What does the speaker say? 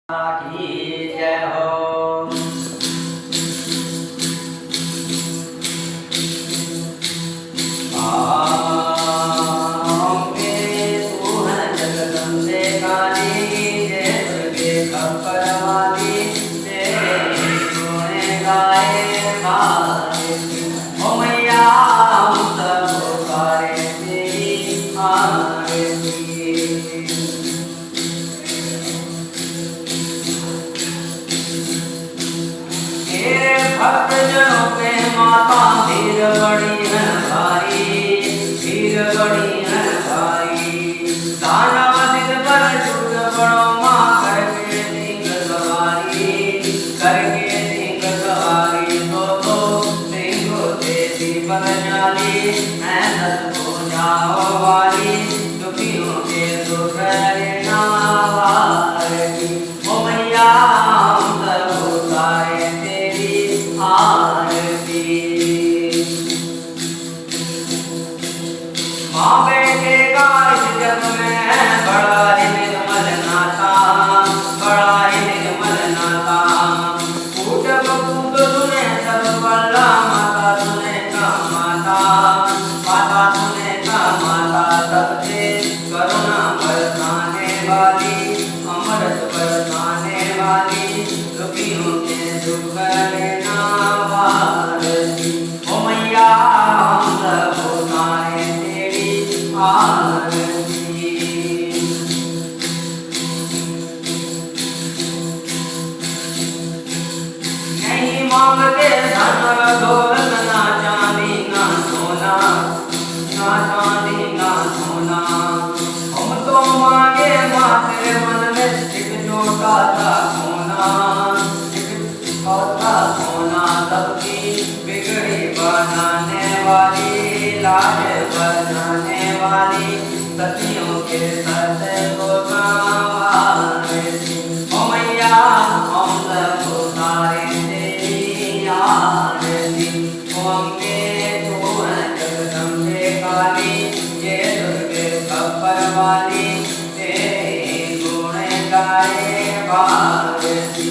की जय हो। अम्बे तू है जगदम्बे काली, जय दुर्गे खप्पर वाली, तेरे गुण गाए गाए। ओ मैया हम सब पुकारे तेरी आरती। भक्तजनों पे माता धीर बड़ी है भाई, धीर बड़ी है भाई। दानव दिन पर छूट पड़ो माँ, करके दींग सवारी, करके दींग सवारी। तो देखो देती बदजाली, मैं दस हो जाओ वाली, दुखियों के दुख लेना वाली। ओ मैया हम सब उतारे आरती। माँ बेटे का इस जग में बड़ा ही निर्मल नाता, बड़ा ही निर्मल नाता। कूट बकूट सुने सब पल्ला, माता सुने का माता, माता सुने का माता। सबसे करुणा बरसाने वाली, अमृत बरसाने वाली, दुखियों के दुख लेना वाली। ओ मैया हम सब उतारे तेरी आरती। नहीं मांगते धन दौलत, ना चांदी ना सोना, ना चांदी ना सोना। हम तो मांगे माँ तेरे मन में एक छोटा सा कोना, छोटा सोना। सबकी बिगड़ी बनाने वाली, लाज बनाने वाली, सतियों के सत्य को गावे। ओ मैया हम सब उतारे तेरी आरती। ओ अम्बे तू है जगदम्बे काली, जय दुर्गे खप्पर वाली, तेरे गुण गाए भारती।